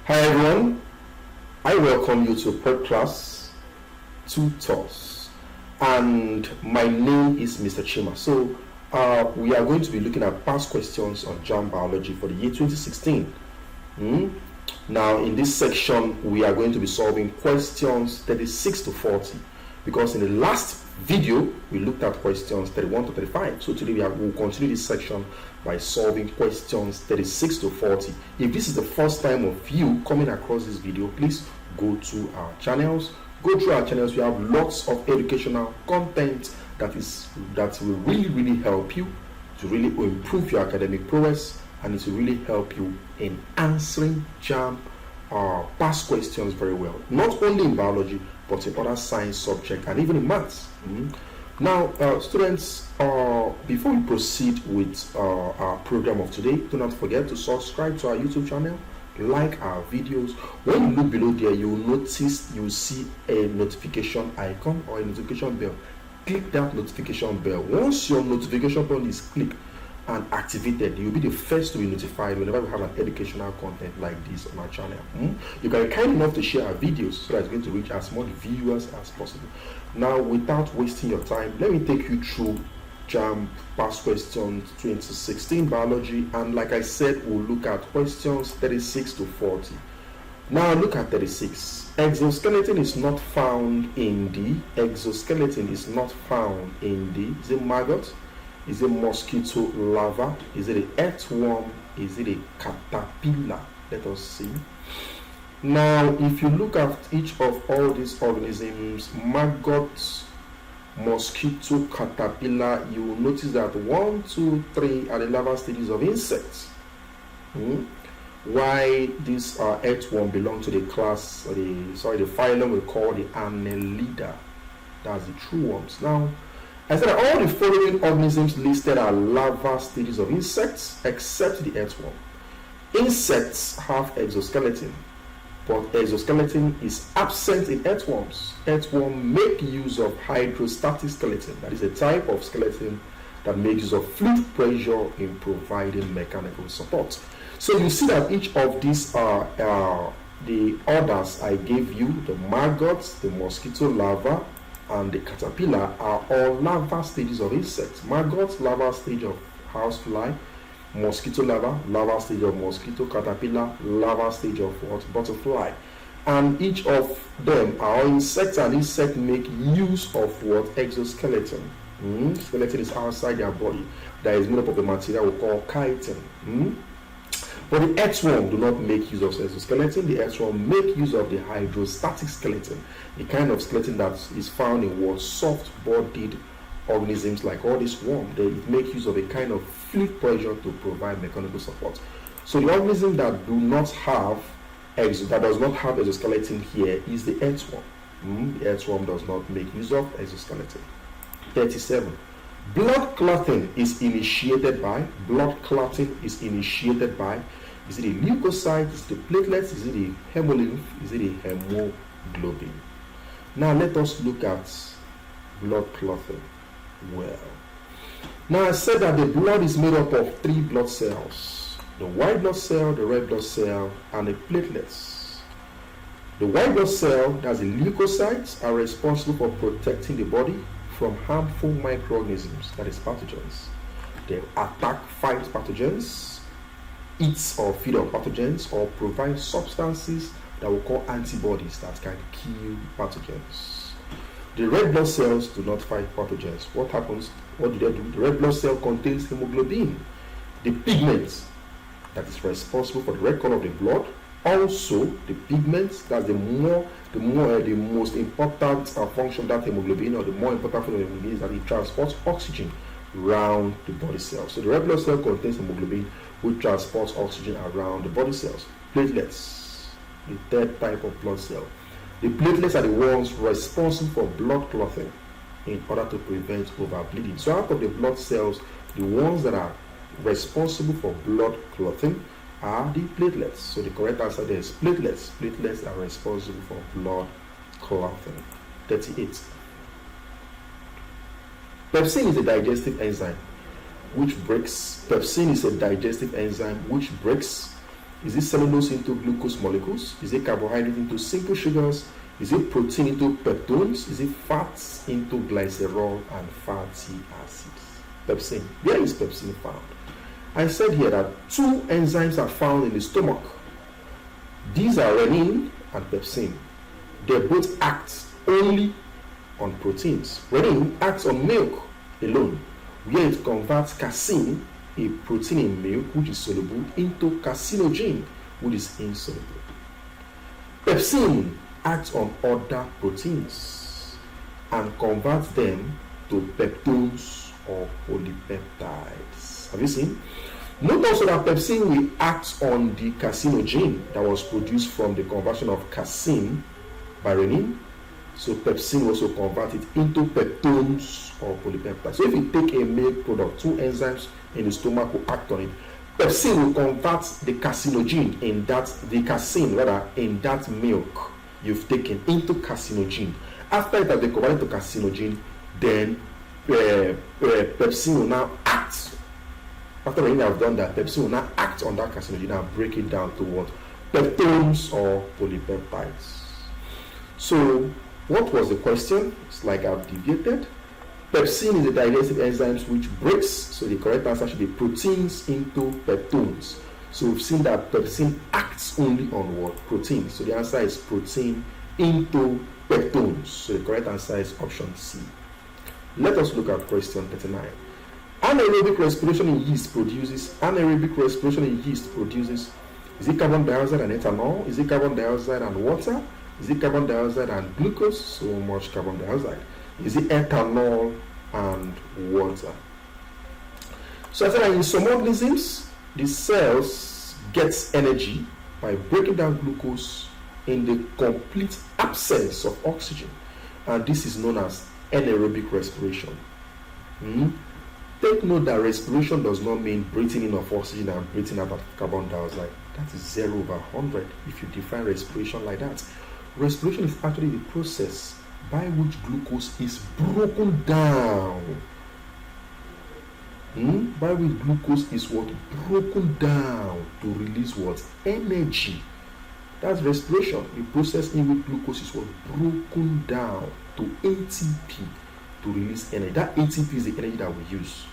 Hi everyone, I welcome you to Prepclass Tutors, and my name is Mr. Chima. So we are going to be looking at past questions on Jamb biology for the year 2016. Now in this section we are going to be solving questions 36 to 40, because in the last video we looked at questions 31 to 35. So today we'll continue this section by solving questions 36 to 40. If this is the first time of you coming across this video, please go to our channels. Go through our channels. We have lots of educational content that will really help you to really improve your academic progress, and it will really help you in answering Jamb past questions very well, not only in biology but in other science subjects and even in maths. Now students, before we proceed with our program of today, do not forget to subscribe to our YouTube channel, like our videos. When you look below there, you will see a notification icon or a notification bell. Click that notification bell. Once your notification bell is clicked and activated, you'll be the first to be notified whenever we have an educational content like this on our channel. You can be kind enough to share our videos so that it's going to reach as many viewers as possible. Now, without wasting your time, let me take you through Jamb past questions 2016 biology, and like I said, we'll look at questions 36 to 40. Now look at 36. Exoskeleton is not found in the is it maggot? Is it mosquito larva? Is it an earthworm? Is it a caterpillar? Let us see. Now, if you look at each of all these organisms, maggot, mosquito, caterpillar, you will notice that 1, 2, 3 are the larval stages of insects. Why this earthworm belong to the class, the phylum we call the Annelida. That's the true worms. Now, I said that all the following organisms listed are larval stages of insects except the earthworm. Insects have exoskeleton, but exoskeleton is absent in earthworms. Earthworms make use of hydrostatic skeleton, that is a type of skeleton that makes use of fluid pressure in providing mechanical support. So you see that each of these are the orders I gave you: the maggots, the mosquito larva, and the caterpillar are all larval stages of insects. Maggots, larval stage of housefly; mosquito larva, larval stage of mosquito; caterpillar, larval stage of what? Butterfly. And each of them are insects, and insects make use of what? Exoskeleton. Skeleton is outside their body that is made up of the material we call chitin. But the earthworm do not make use of exoskeleton. The earthworm make use of the hydrostatic skeleton, the kind of skeleton that is found in what? Soft-bodied organisms like all this worm. They make use of a kind of fluid pressure to provide mechanical support. So the organism that does not have exoskeleton here is the earthworm. The earthworm does not make use of exoskeleton. 37. Blood clotting is initiated by. Is it a leukocyte? Is it the platelets? Is it a hemolymph? Is it a hemoglobin? Now let us look at blood clotting. Well, now I said that the blood is made up of 3 blood cells: the white blood cell, the red blood cell, and the platelets. The white blood cell, that's the leukocytes, are responsible for protecting the body from harmful microorganisms, that is pathogens. They attack, fight pathogens, eat or feed on pathogens, or provide substances that we call antibodies that can kill pathogens. The red blood cells do not fight pathogens. What happens? What do they do? The red blood cell contains hemoglobin, the pigment that is responsible for the red color of the blood. Also, the pigments, that's the most important function of that hemoglobin, or the more important function of hemoglobin, is that it transports oxygen around the body cells. So the red blood cell contains hemoglobin, which transports oxygen around the body cells. Platelets, the third type of blood cell. The platelets are the ones responsible for blood clotting in order to prevent overbleeding. So out of the blood cells, the ones that are responsible for blood clotting are the platelets. So the correct answer there is platelets. Platelets are responsible for blood clotting. 38. Pepsin is a digestive enzyme which breaks Is it cellulose into glucose molecules? Is it carbohydrate into simple sugars? Is it protein into peptones? Is it fats into glycerol and fatty acids? Pepsin. Where is pepsin found? I said here that two enzymes are found in the stomach. These are renin and pepsin. They both act only on proteins. Renin acts on milk alone, where it converts casein, a protein in milk which is soluble, into carcinogen, which is insoluble. Pepsin acts on other proteins and converts them to peptones or polypeptides. Have you seen? Note also that pepsin will act on the carcinogen that was produced from the conversion of casein by renin. So pepsin also convert it into peptones or polypeptides. So if you take a milk product, two enzymes in the stomach will act on it. Pepsin will convert the carcinogen in that, the casein rather, in that milk you've taken into carcinogen. After it has been converted to carcinogen, then pepsin will now act. After renin have done that, pepsin will now act on that carcinogen and break it down to what? Peptones or polypeptides. So what was the question? It's like I've deviated. Pepsin is a digestive enzyme which breaks, so the correct answer should be proteins into peptones. So we've seen that pepsin acts only on what? Proteins. So the answer is protein into peptones. So the correct answer is option C. Let us look at question 39. Anaerobic respiration in yeast produces, is it carbon dioxide and ethanol? Is it carbon dioxide and water? Is it carbon dioxide and glucose? So much carbon dioxide. Is it ethanol and water? So I said that in some organisms, the cells get energy by breaking down glucose in the complete absence of oxygen. And this is known as anaerobic respiration. Take note that respiration does not mean breathing in of oxygen and breathing out of carbon dioxide. That is 0/100 if you define respiration like that. Respiration is actually the process by which glucose is broken down. By which glucose is what? Broken down to release what? Energy. That's respiration. The process in which glucose is what? Broken down to ATP to release energy. That ATP is the energy that we use.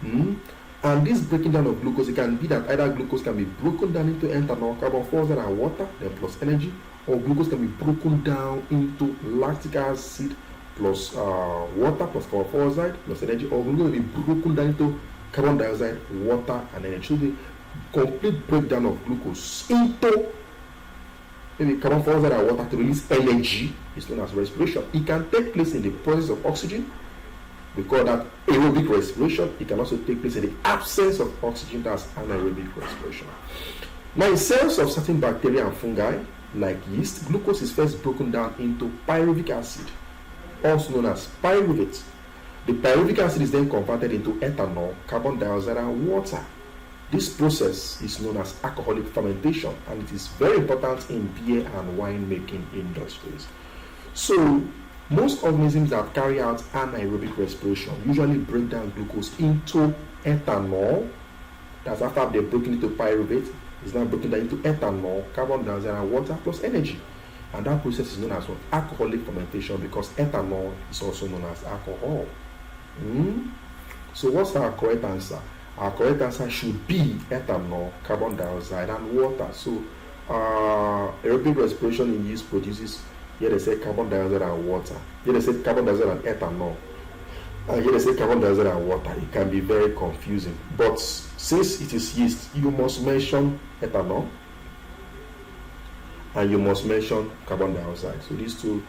And this breaking down of glucose, it can be that either glucose can be broken down into ethanol, carbon dioxide and water, then plus energy, or glucose can be broken down into lactic acid plus water plus carbon dioxide plus energy, or glucose can be broken down into carbon dioxide, water and energy. So the complete breakdown of glucose into maybe carbon dioxide and water to release energy is known as respiration. It can take place in the presence of oxygen. We call that aerobic respiration. It can also take place in the absence of oxygen. That's anaerobic respiration. Now, in cells of certain bacteria and fungi, like yeast, glucose is first broken down into pyruvic acid, also known as pyruvate. The pyruvic acid is then converted into ethanol, carbon dioxide, and water. This process is known as alcoholic fermentation, and it is very important in beer and wine making industries. So, most organisms that carry out anaerobic respiration usually break down glucose into ethanol. That's after they're broken into pyruvate. It's now broken down into ethanol, carbon dioxide, and water plus energy. And that process is known as what? Alcoholic fermentation, because ethanol is also known as alcohol. So what's our correct answer? Our correct answer should be ethanol, carbon dioxide, and water. So aerobic respiration in yeast produces, here they say carbon dioxide and water. Here they say carbon dioxide and ethanol. And here they say carbon dioxide and water. It can be very confusing. But since it is yeast, you must mention ethanol and you must mention carbon dioxide. So these two,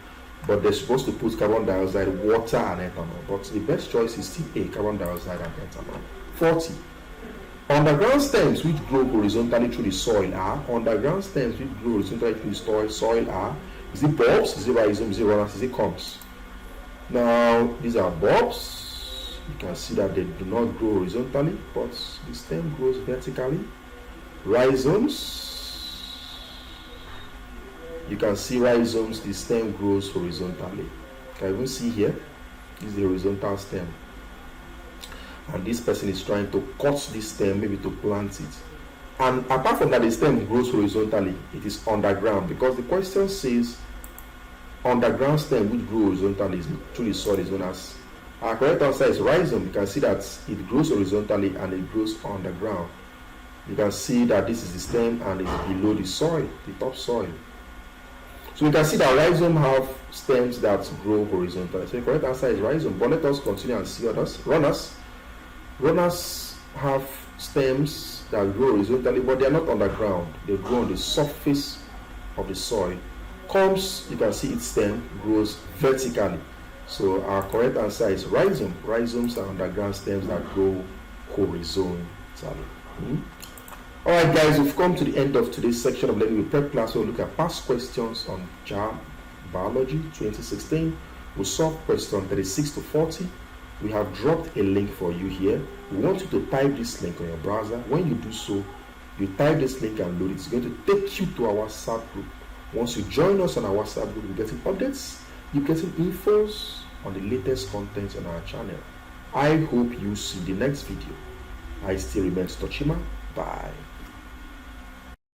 but they're supposed to put carbon dioxide, water, and ethanol. But the best choice is still A, carbon dioxide and ethanol. 40. Underground stems which grow horizontally through the soil are. Underground stems which grow horizontally through the soil are. Is it bulbs? Is it rhizomes? Is it runners? Is it cones? Now, these are bulbs. You can see that they do not grow horizontally, but the stem grows vertically. Rhizomes. You can see rhizomes, the stem grows horizontally. You can even see here, this is the horizontal stem. And this person is trying to cut this stem, maybe to plant it. And apart from that, the stem grows horizontally. It is underground, because the question says underground stem which grows horizontally through the soil is known as. Our correct answer is rhizome. You can see that it grows horizontally and it grows underground. You can see that this is the stem and it's below the soil, the top soil. So we can see that rhizome have stems that grow horizontally. So the correct answer is rhizome. But let us continue and see others. Runners. Runners have stems that grow horizontally, but they are not underground. They grow on the surface of the soil. Corms, you can see its stem grows vertically. So our correct answer is rhizome. Rhizomes are underground stems that grow horizontally. Alright guys, we've come to the end of today's section of Learning with Prep Class. We'll look at past questions on Jamb Biology 2016. We'll solve question 36 to 40. We have dropped a link for you here. We want you to type this link on your browser. When you do so, you type this link and load it. It's going to take you to our WhatsApp group. Once you join us on our WhatsApp group, you're getting updates, you're getting infos on the latest content on our channel. I hope you see the next video. I still remain Stochima. Bye.